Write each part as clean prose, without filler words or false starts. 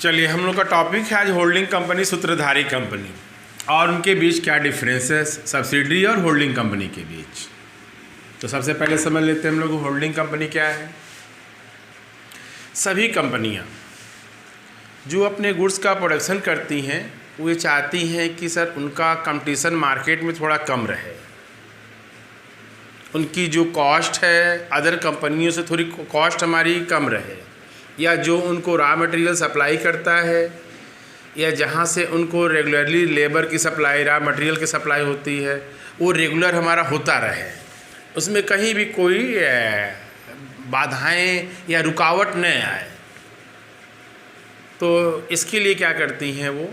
चलिए, हम लोग का टॉपिक है आज होल्डिंग कंपनी, सूत्रधारी कंपनी और उनके बीच क्या डिफरेंस है सब्सिडरी और होल्डिंग कंपनी के बीच। तो सबसे पहले समझ लेते हैं हम लोग होल्डिंग कंपनी क्या है। सभी कंपनियां जो अपने गुड्स का प्रोडक्शन करती हैं वो ये चाहती हैं कि सर उनका कंपटीशन मार्केट में थोड़ा कम रहे, उनकी जो कॉस्ट है अदर कंपनियों से थोड़ी कॉस्ट हमारी कम रहे, या जो उनको रॉ मटेरियल सप्लाई करता है या जहाँ से उनको रेगुलरली लेबर की सप्लाई, रॉ मटेरियल की सप्लाई होती है वो रेगुलर हमारा होता रहे, उसमें कहीं भी कोई बाधाएं या रुकावट न आए। तो इसके लिए क्या करती हैं वो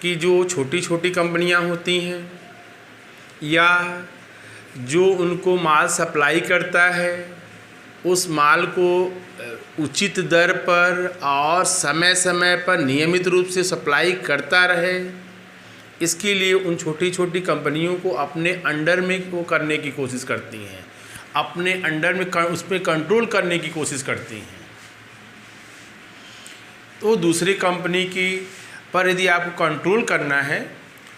कि जो छोटी छोटी कंपनियां होती हैं या जो उनको माल सप्लाई करता है उस माल को उचित दर पर और समय समय पर नियमित रूप से सप्लाई करता रहे, इसके लिए उन छोटी छोटी कंपनियों को अपने अंडर में वो करने की कोशिश करती हैं, अपने अंडर में उस पर कंट्रोल करने की कोशिश करती हैं। तो दूसरी कंपनी की पर यदि आपको कंट्रोल करना है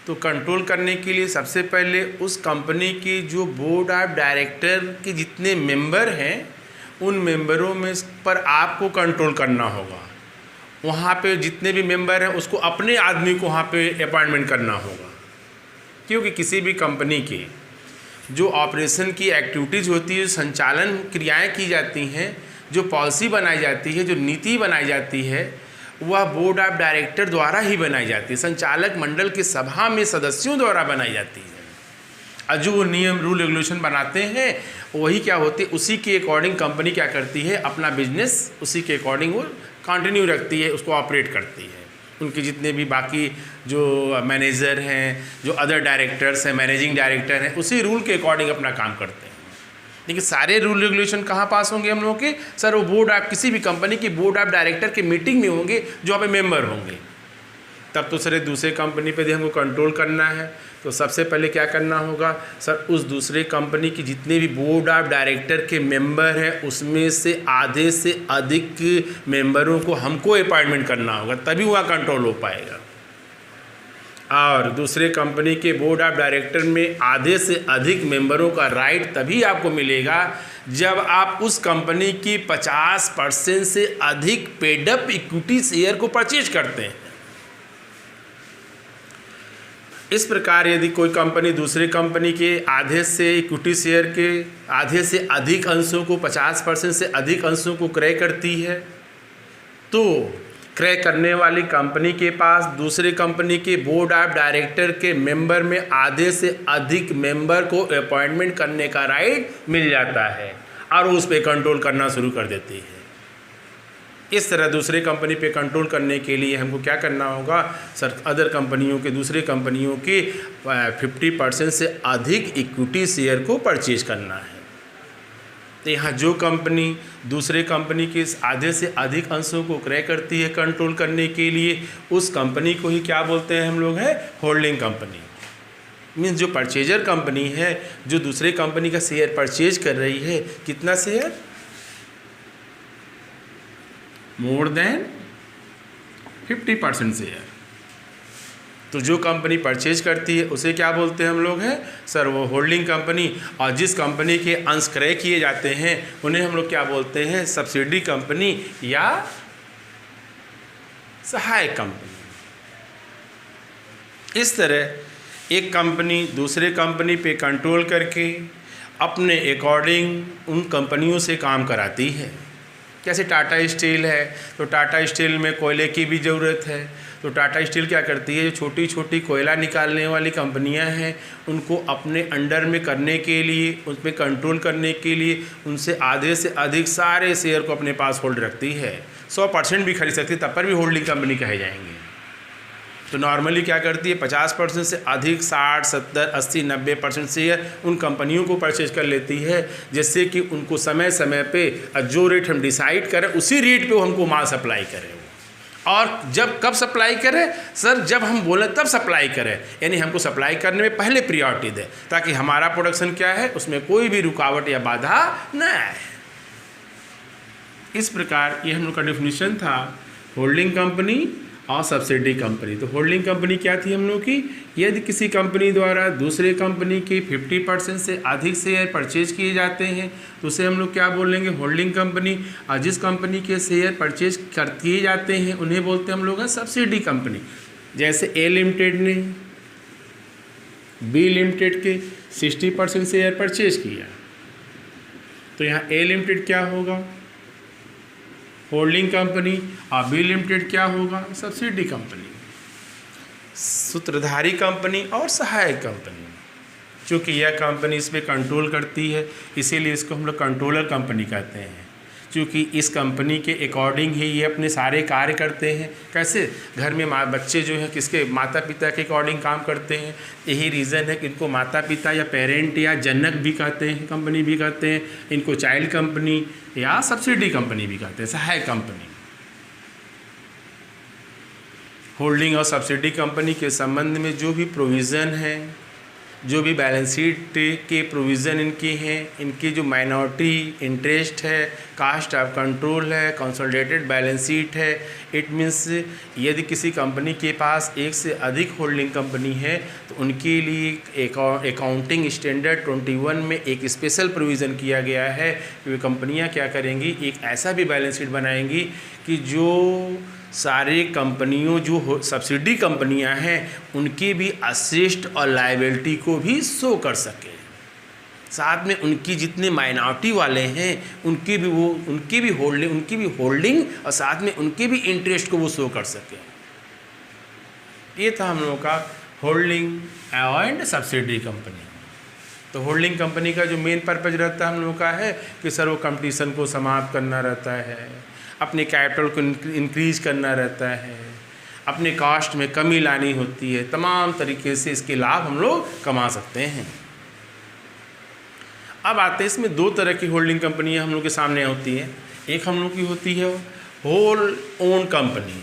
तो कंट्रोल करने के लिए सबसे पहले उस कंपनी की जो बोर्ड ऑफ डायरेक्टर के जितने मेंबर हैं उन मेंबरों में पर आपको कंट्रोल करना होगा। वहाँ पे जितने भी मेंबर हैं उसको अपने आदमी को वहाँ पे अपॉइंटमेंट करना होगा, क्योंकि किसी भी कंपनी की जो ऑपरेशन की एक्टिविटीज़ होती है, संचालन क्रियाएं की जाती हैं, जो पॉलिसी बनाई जाती है, जो नीति बनाई जाती है, वह बोर्ड ऑफ डायरेक्टर द्वारा ही बनाई जाती है, संचालक मंडल की सभा में सदस्यों द्वारा बनाई जाती है। और जो वो नियम रूल रेगुलेशन बनाते हैं वही क्या होती है, उसी के अकॉर्डिंग कंपनी क्या करती है, अपना बिजनेस उसी के अकॉर्डिंग वो कंटिन्यू रखती है, उसको ऑपरेट करती है। उनके जितने भी बाकी जो मैनेजर हैं, जो अदर डायरेक्टर्स हैं, मैनेजिंग डायरेक्टर हैं, उसी रूल के अकॉर्डिंग अपना काम करते हैं। लेकिन सारे रूल रेगुलेशन कहाँ पास होंगे हम लोगों के, सर वो बोर्ड ऑफ किसी भी कंपनी की बोर्ड ऑफ डायरेक्टर के मीटिंग में होंगे, जो आप मेंबर होंगे। तब तो सर दूसरे कंपनी पे यदि हमको कंट्रोल करना है तो सबसे पहले क्या करना होगा, सर उस दूसरे कंपनी की जितने भी बोर्ड ऑफ डायरेक्टर के मेंबर हैं उसमें से आधे से अधिक मेंबरों को हमको अपॉइंटमेंट करना होगा, तभी वहाँ कंट्रोल हो पाएगा। और दूसरे कंपनी के बोर्ड ऑफ डायरेक्टर में आधे से अधिक मेंबरों का राइट तभी आपको मिलेगा जब आप उस कंपनी की 50% से अधिक पेडअप इक्विटी शेयर को परचेज करते हैं। इस प्रकार यदि कोई कंपनी दूसरी कंपनी के आधे से इक्विटी शेयर के आधे से अधिक अंशों को 50% से अधिक अंशों को क्रय करती है तो क्रय करने वाली कंपनी के पास दूसरी कंपनी के बोर्ड ऑफ डायरेक्टर के मेंबर में आधे से अधिक मेंबर को अपॉइंटमेंट करने का राइट मिल जाता है और उस पर कंट्रोल करना शुरू कर देती है। इस तरह दूसरे कंपनी पे कंट्रोल करने के लिए हमको क्या करना होगा, सर अदर कंपनियों के दूसरे कंपनियों की 50% से अधिक इक्विटी शेयर को परचेज करना है। तो यहाँ जो कंपनी दूसरे कंपनी के आधे से अधिक अंशों को क्रय करती है कंट्रोल करने के लिए, उस कंपनी को ही क्या बोलते हैं हम लोग, है होल्डिंग कंपनी। मीन्स जो परचेजर कंपनी है जो दूसरे कंपनी का शेयर परचेज कर रही है, कितना शेयर, मोर देन 50% शेयर। तो जो कंपनी परचेज करती है उसे क्या बोलते हैं हम लोग, हैं सर वो होल्डिंग कंपनी। और जिस कंपनी के अंश क्रय किए जाते हैं उन्हें हम लोग क्या बोलते हैं, सब्सिडरी कंपनी या सहायक कंपनी। इस तरह एक कंपनी दूसरे कंपनी पे कंट्रोल करके अपने अकॉर्डिंग उन कंपनियों से काम कराती है। जैसे टाटा स्टील है तो टाटा स्टील में कोयले की भी ज़रूरत है, तो टाटा स्टील क्या करती है, जो छोटी छोटी कोयला निकालने वाली कंपनियां हैं उनको अपने अंडर में करने के लिए, उस पर कंट्रोल करने के लिए उनसे आधे से अधिक सारे शेयर को अपने पास होल्ड रखती है। 100% भी खरीद सकती है, तब पर भी होल्डिंग कंपनी कहे जाएंगे। तो नॉर्मली क्या करती है, 50% से अधिक 60, 70, 80, 90% शेयर उन कंपनियों को परचेज कर लेती है, जिससे कि उनको समय समय पे जो रेट हम डिसाइड करें उसी रेट पे वो हमको माल सप्लाई करें। और जब कब सप्लाई करें, सर जब हम बोलें तब सप्लाई करें, यानी हमको सप्लाई करने में पहले प्रियोरिटी दें ताकि हमारा प्रोडक्शन क्या है उसमें कोई भी रुकावट या बाधा न आए। इस प्रकार ये हम लोग का डेफिनेशन था होल्डिंग कंपनी और सब्सिडी कंपनी। तो होल्डिंग कंपनी क्या थी हम लोग की, यदि किसी कंपनी द्वारा दूसरे कंपनी के 50% से अधिक शेयर परचेज किए जाते हैं तो उसे हम लोग क्या बोलेंगे, होल्डिंग कंपनी। और जिस कंपनी के शेयर परचेज किए जाते हैं उन्हें बोलते हैं हम लोग सब्सिडी कंपनी। जैसे ए लिमिटेड ने बी लिमिटेड के 60% शेयर परचेज किया, तो यहाँ ए लिमिटेड क्या होगा, होल्डिंग कंपनी, और बी लिमिटेड क्या होगा, सब्सिडी कंपनी। सूत्रधारी कंपनी और सहायक कंपनी, चूँकि यह कंपनी इस पर कंट्रोल करती है इसीलिए इसको हम लोग कंट्रोलर कंपनी कहते हैं। क्योंकि इस कंपनी के अकॉर्डिंग ही ये अपने सारे कार्य करते हैं। कैसे, घर में बच्चे जो हैं किसके, माता पिता के अकॉर्डिंग काम करते हैं। यही रीज़न है कि इनको माता पिता या पेरेंट या जनक भी कहते हैं, कंपनी भी कहते हैं। इनको चाइल्ड कंपनी या सब्सिडी कंपनी भी कहते हैं, सहायक कंपनी। होल्डिंग और सब्सिडी कंपनी के संबंध में जो भी प्रोविज़न है, जो भी बैलेंस शीट के प्रोविज़न इनकी हैं, इनकी जो माइनॉरिटी इंटरेस्ट है, कास्ट ऑफ कंट्रोल है, कंसोलिडेटेड बैलेंस शीट है, इट मीन्स यदि किसी कंपनी के पास एक से अधिक होल्डिंग कंपनी है तो उनके लिए अकाउंटिंग स्टैंडर्ड 21 में एक स्पेशल प्रोविज़न किया गया है कि वे कंपनियां क्या करेंगी, एक ऐसा भी बैलेंस शीट बनाएंगी कि जो सारे कंपनियों जो सब्सिडी कंपनियां हैं उनकी भी असेस्ट और लायबिलिटी को भी शो कर सके, साथ में उनकी जितने माइनॉरिटी वाले हैं उनकी भी होल्डिंग और साथ में उनके भी इंटरेस्ट को वो शो कर सके। ये था हम लोगों का होल्डिंग एंड सब्सिडी कंपनी। तो होल्डिंग कंपनी का जो मेन पर्पज रहता है हम लोगों का है कि सर वो कंपटीशन को समाप्त करना रहता है, अपने कैपिटल को इंक्रीज करना रहता है, अपने कास्ट में कमी लानी होती है, तमाम तरीके से इसके लाभ हम लोग कमा सकते हैं। अब आते हैं इसमें दो तरह की होल्डिंग कंपनियां हम लोग के सामने होती हैं। एक हम लोग की होती है होल ओन कंपनी,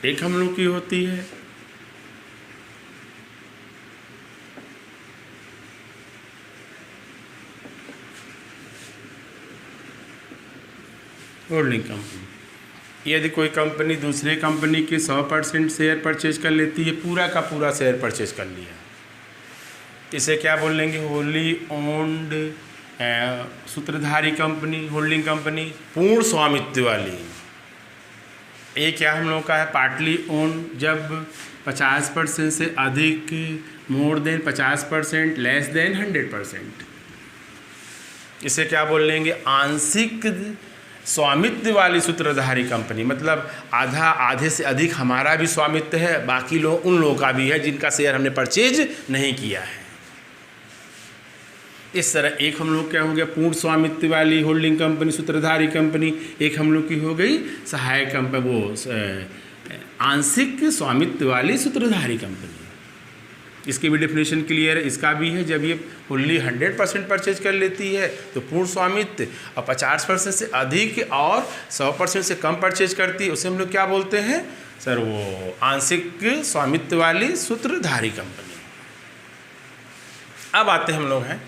एक हम लोग की होती है होल्डिंग कंपनी। यदि कोई कंपनी दूसरे कंपनी के 100% शेयर परचेज कर लेती है, पूरा का पूरा शेयर परचेज कर लिया, इसे क्या बोलेंगे, होली ओन्ड सूत्रधारी कंपनी, होल्डिंग कंपनी, पूर्ण स्वामित्व वाली। एक क्या हम लोग का है पार्टली ओन, जब 50% से अधिक, मोर देन 50%, लेस देन 100%, इसे क्या बोल लेंगे, आंशिक स्वामित्व वाली सूत्रधारी कंपनी। मतलब आधे से अधिक हमारा भी स्वामित्व है, बाकी लोग उन लोगों का भी है जिनका शेयर हमने परचेज नहीं किया है। इस तरह एक हम लोग क्या हो गया पूर्ण स्वामित्व वाली होल्डिंग कंपनी, सूत्रधारी कंपनी। एक हम लोग की हो गई सहायक कंपनी, वो आंशिक स्वामित्व वाली सूत्रधारी कंपनी। इसकी भी डेफिनेशन क्लियर है, इसका भी है। जब ये फुल्ली 100% परचेज कर लेती है तो पूर्ण स्वामित्व, और 50% से अधिक और 100% से कम परचेज करती है उसे हम लोग क्या बोलते हैं सर, वो आंशिक स्वामित्व वाली सूत्रधारी कंपनी। अब आते हैं हम लोग हैं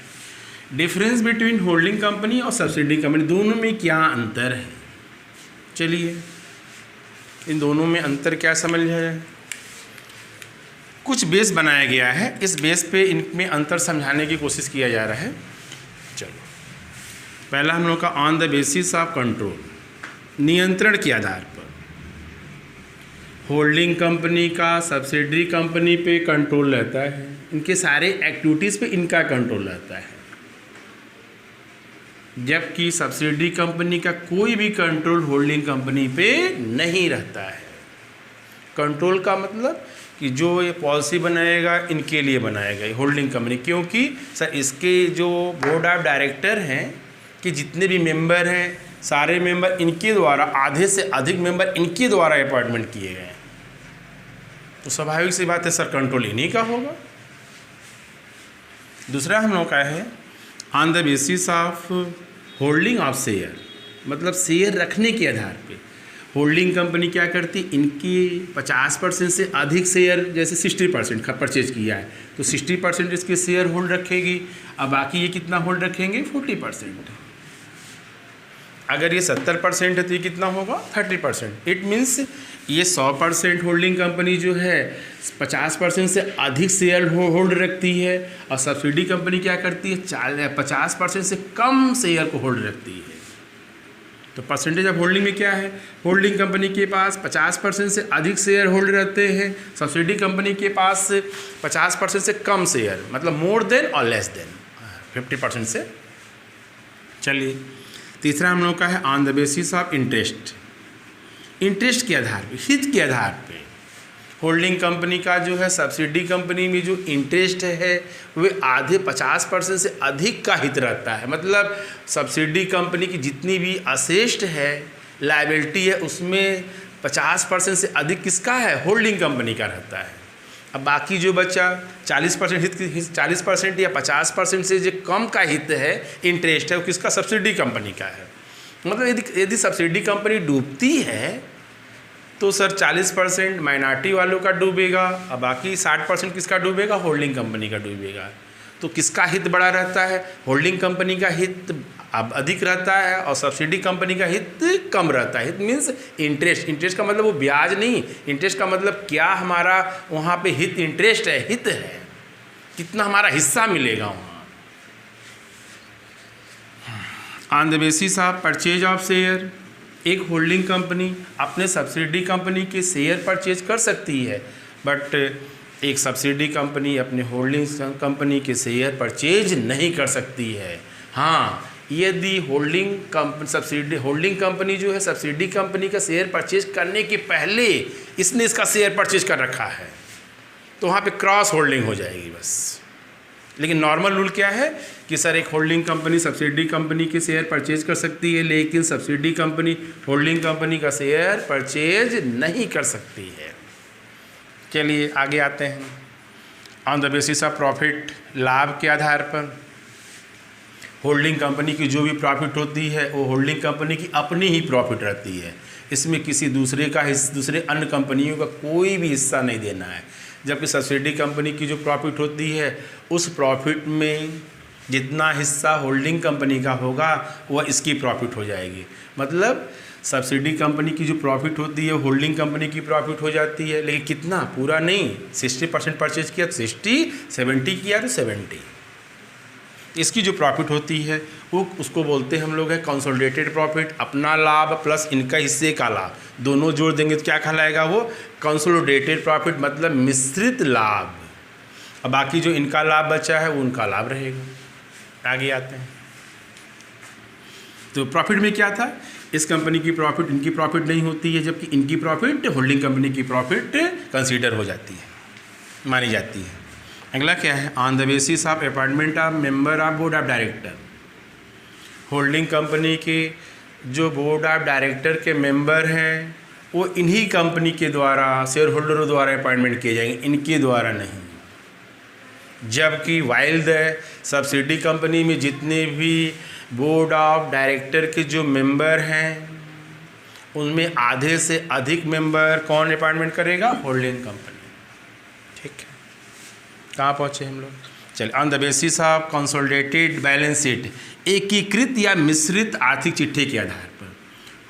डिफरेंस बिटवीन होल्डिंग कंपनी और सब्सिडी कंपनी, दोनों में क्या अंतर है। चलिए इन दोनों में अंतर क्या समझ है। कुछ बेस बनाया गया है, इस बेस पे इनमें अंतर समझाने की कोशिश किया जा रहा है। चलो पहला हम लोग का on the basis of control, नियंत्रण के आधार पर होल्डिंग कंपनी का सब्सिडी कंपनी पे कंट्रोल रहता है, इनके सारे एक्टिविटीज़ पे इनका कंट्रोल रहता है, जबकि सब्सिडी कंपनी का कोई भी कंट्रोल होल्डिंग कंपनी पे नहीं रहता है। कंट्रोल का मतलब कि जो ये पॉलिसी बनाएगा इनके लिए बनाएगा होल्डिंग कंपनी, क्योंकि सर इसके जो बोर्ड ऑफ डायरेक्टर हैं कि जितने भी मेंबर हैं सारे मेंबर इनके द्वारा, आधे से अधिक मेंबर इनके द्वारा अपॉइंटमेंट किए गए हैं, तो स्वाभाविक सी बात है सर कंट्रोल इन्हीं का होगा। दूसरा हम लोग का है on the basis of holding of share, मतलब शेयर रखने के आधार पे होल्डिंग कंपनी क्या करती, इनकी 50% से अधिक शेयर जैसे 60% का परचेज किया है तो 60% इसके शेयर होल्ड रखेगी, अब बाकी ये कितना होल्ड रखेंगे 40%। अगर ये 70% है तो ये कितना होगा 30%। इट मीन्स ये 100% होल्डिंग कंपनी जो है 50% से अधिक शेयर होल्ड रखती है, और सब्सिडी कंपनी क्या करती है 50% से कम शेयर को होल्ड रखती है। तो परसेंटेज ऑफ होल्डिंग में क्या है, होल्डिंग कंपनी के पास 50% से अधिक शेयर होल्ड रहते हैं, सब्सिडी कंपनी के पास 50% से कम शेयर, मतलब मोर देन और लेस देन 50% से। चलिए तीसरा हम लोग का है on the basis of interest, interest के आधार पे, हित के आधार पे होल्डिंग कंपनी का जो है सब्सिडी कंपनी में जो इंटरेस्ट है वे आधे 50% से अधिक का हित रहता है। मतलब सब्सिडी कंपनी की जितनी भी असेस्ट है, लायबिलिटी है, उसमें 50% से अधिक किसका है, होल्डिंग कंपनी का रहता है। अब बाकी जो बचा 40% हित 40% या 50% से जो कम का हित है, इंटरेस्ट है, वो किसका, सब्सिडी कंपनी का है। मतलब यदि सब्सिडी कंपनी डूबती है तो सर 40% माइनॉरिटी वालों का डूबेगा, और बाकी 60% किसका डूबेगा, होल्डिंग कंपनी का डूबेगा। तो किसका हित बड़ा रहता है, होल्डिंग कंपनी का हित अब अधिक रहता है और सब्सिडी कंपनी का हित कम रहता है। हित मीन्स इंटरेस्ट, इंटरेस्ट का मतलब वो ब्याज नहीं, इंटरेस्ट का मतलब क्या हमारा वहाँ पे हित, इंटरेस्ट है, हित है, कितना हमारा हिस्सा मिलेगा वहाँ। On the basis of purchase of share, एक होल्डिंग कंपनी अपने सब्सिडी कंपनी के शेयर परचेज कर सकती है, बट एक सब्सिडी कंपनी अपने होल्डिंग कंपनी के शेयर परचेज नहीं कर सकती है। हाँ, यदि होल्डिंग कंपनी जो है सब्सिडी कंपनी का शेयर परचेज करने के पहले इसने इसका शेयर परचेज कर रखा है तो वहाँ पे क्रॉस होल्डिंग हो जाएगी बस। लेकिन नॉर्मल रूल क्या है कि सर एक होल्डिंग कंपनी सब्सिडी कंपनी के शेयर परचेज कर सकती है, लेकिन सब्सिडी कंपनी होल्डिंग कंपनी का शेयर परचेज नहीं कर सकती है। चलिए आगे आते हैं। On the basis of profit, लाभ के आधार पर होल्डिंग कंपनी की जो भी प्रॉफिट होती है वो होल्डिंग कंपनी की अपनी ही प्रॉफिट रहती है, इसमें किसी दूसरे अन्य कंपनियों का कोई भी हिस्सा नहीं देना है। जबकि सब्सिडी कंपनी की जो प्रॉफिट होती है उस प्रॉफिट में जितना हिस्सा होल्डिंग कंपनी का होगा वह इसकी प्रॉफिट हो जाएगी। मतलब सब्सिडी कंपनी की जो प्रॉफिट होती है होल्डिंग कंपनी की प्रॉफिट हो जाती है, लेकिन कितना, पूरा नहीं। 60% परचेज किया तो 60, 70 किया तो 70। इसकी जो प्रॉफिट होती है वो उसको बोलते हैं हम लोग है कंसोलिडेटेड प्रॉफिट, अपना लाभ प्लस इनका हिस्से का लाभ दोनों जोड़ देंगे तो क्या कहलाएगा वो, कंसोलिडेटेड प्रॉफिट, मतलब मिश्रित लाभ। अब बाकी जो इनका लाभ बचा है वो उनका लाभ रहेगा। आगे आते हैं। तो प्रॉफिट में क्या था, इस कंपनी की प्रॉफिट इनकी प्रॉफिट नहीं होती है, जबकि इनकी प्रॉफिट होल्डिंग कंपनी की प्रॉफिट कंसीडर हो जाती है, मानी जाती है। अगला क्या है, on the basis of appointment of member of board of director, holding company के जो बोर्ड ऑफ डायरेक्टर के मेंबर हैं वो इन्हीं कंपनी के द्वारा, शेयर होल्डरों द्वारा अपॉइंटमेंट किए जाएंगे, इनके द्वारा नहीं। जबकि वाइल द सब्सिडी कंपनी में जितने भी बोर्ड ऑफ डायरेक्टर के जो मेंबर हैं उनमें आधे से अधिक मेंबर कौन अपॉइंटमेंट करेगा, होल्डिंग कंपनी। ठीक है, कहाँ पहुँचे हम लोग, चलिए। On the basis of consolidated balance sheet, एकीकृत या मिश्रित आर्थिक चिट्ठे के आधार पर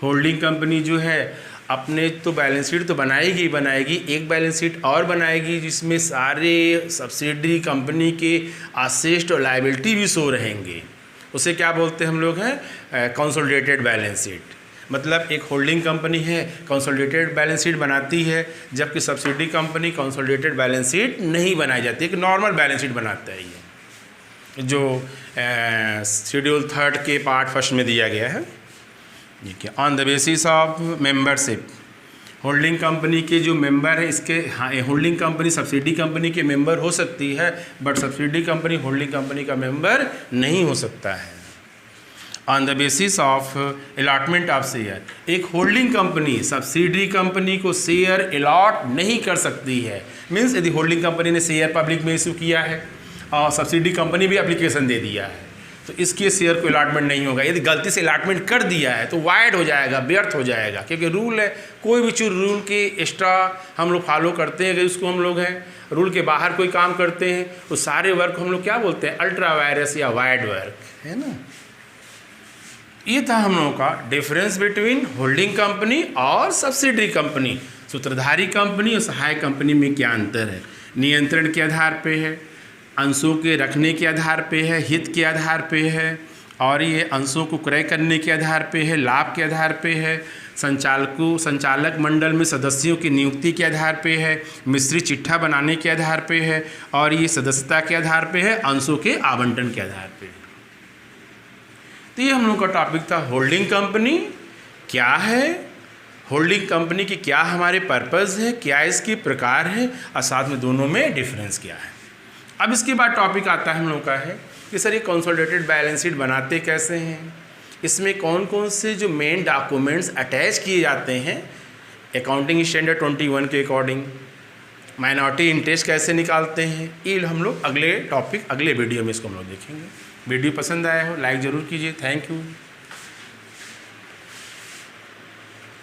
होल्डिंग कंपनी जो है अपने तो बैलेंस शीट तो बनाएगी, एक बैलेंस शीट और बनाएगी जिसमें सारे सब्सिडी कंपनी के असेस्ट और लायबिलिटी भी शो रहेंगे। उसे क्या बोलते हैं हम लोग हैं, कंसोलिडेटेड बैलेंस शीट। मतलब एक होल्डिंग कंपनी है कंसोलिडेटेड बैलेंस शीट बनाती है, जबकि subsidy company consolidated balance sheet नहीं बनाई जाती, एक नॉर्मल बैलेंस शीट बनाता है ये, जो शेड्यूल 3 के पार्ट 1 में दिया गया है। ठीक है, on the basis of membership, holding company के जो मेंबर है इसके, हाँ, होल्डिंग कंपनी सब्सिडी कंपनी के मेंबर हो सकती है, but subsidy company holding company का मेंबर नहीं हो सकता है। On the basis of allotment of share, एक होल्डिंग कंपनी सब्सिडी कंपनी को शेयर अलॉट नहीं कर सकती है। मीन्स यदि होल्डिंग कंपनी ने शेयर पब्लिक में इशू किया है और सब्सिडी कंपनी भी एप्लीकेशन दे दिया है, तो इसके शेयर को अलॉटमेंट नहीं होगा। यदि गलती से अलॉटमेंट कर दिया है तो वाइड हो जाएगा, व्यर्थ हो जाएगा, क्योंकि रूल है। कोई भी चीज़ रूल के एक्स्ट्रा हम लोग फॉलो करते हैं, अगर उसको हम लोग हैं रूल के बाहर कोई काम करते हैं तो सारे वर्क हम लोग क्या बोलते हैं, अल्ट्रा वायरस या वाइड वर्क, है ना। ये था हम लोगों का डिफरेंस बिटवीन होल्डिंग कंपनी और सब्सिडरी कंपनी। सूत्रधारी कंपनी और सहायक कंपनी में क्या अंतर है। नियंत्रण के आधार पे है, अंशों के रखने के आधार पे है, हित के आधार पे है, और ये अंशों को क्रय करने के आधार पे है, लाभ के आधार पे है, संचालक मंडल में सदस्यों की नियुक्ति के आधार पे है, मिश्रित चिट्ठा बनाने के आधार पे है, और ये सदस्यता के आधार पे है, अंशों के आवंटन के आधार पे है। तो ये हम लोग का टॉपिक था होल्डिंग कंपनी क्या है, होल्डिंग कंपनी की क्या हमारे पर्पज़ है, क्या इसके प्रकार है, और साथ में दोनों में डिफरेंस क्या है। अब इसके बाद टॉपिक आता है हम लोग का है कि सर ये कंसोलिडेटेड बैलेंस शीट बनाते कैसे हैं, इसमें कौन कौन से जो मेन डॉक्यूमेंट्स अटैच किए जाते हैं अकाउंटिंग स्टैंडर्ड 21 के अकॉर्डिंग, माइनॉरिटी इंटरेस्ट कैसे निकालते हैं, ये हम लोग अगले वीडियो में इसको हम लोग देखेंगे। वीडियो पसंद आया हो लाइक ज़रूर कीजिए। Thank you.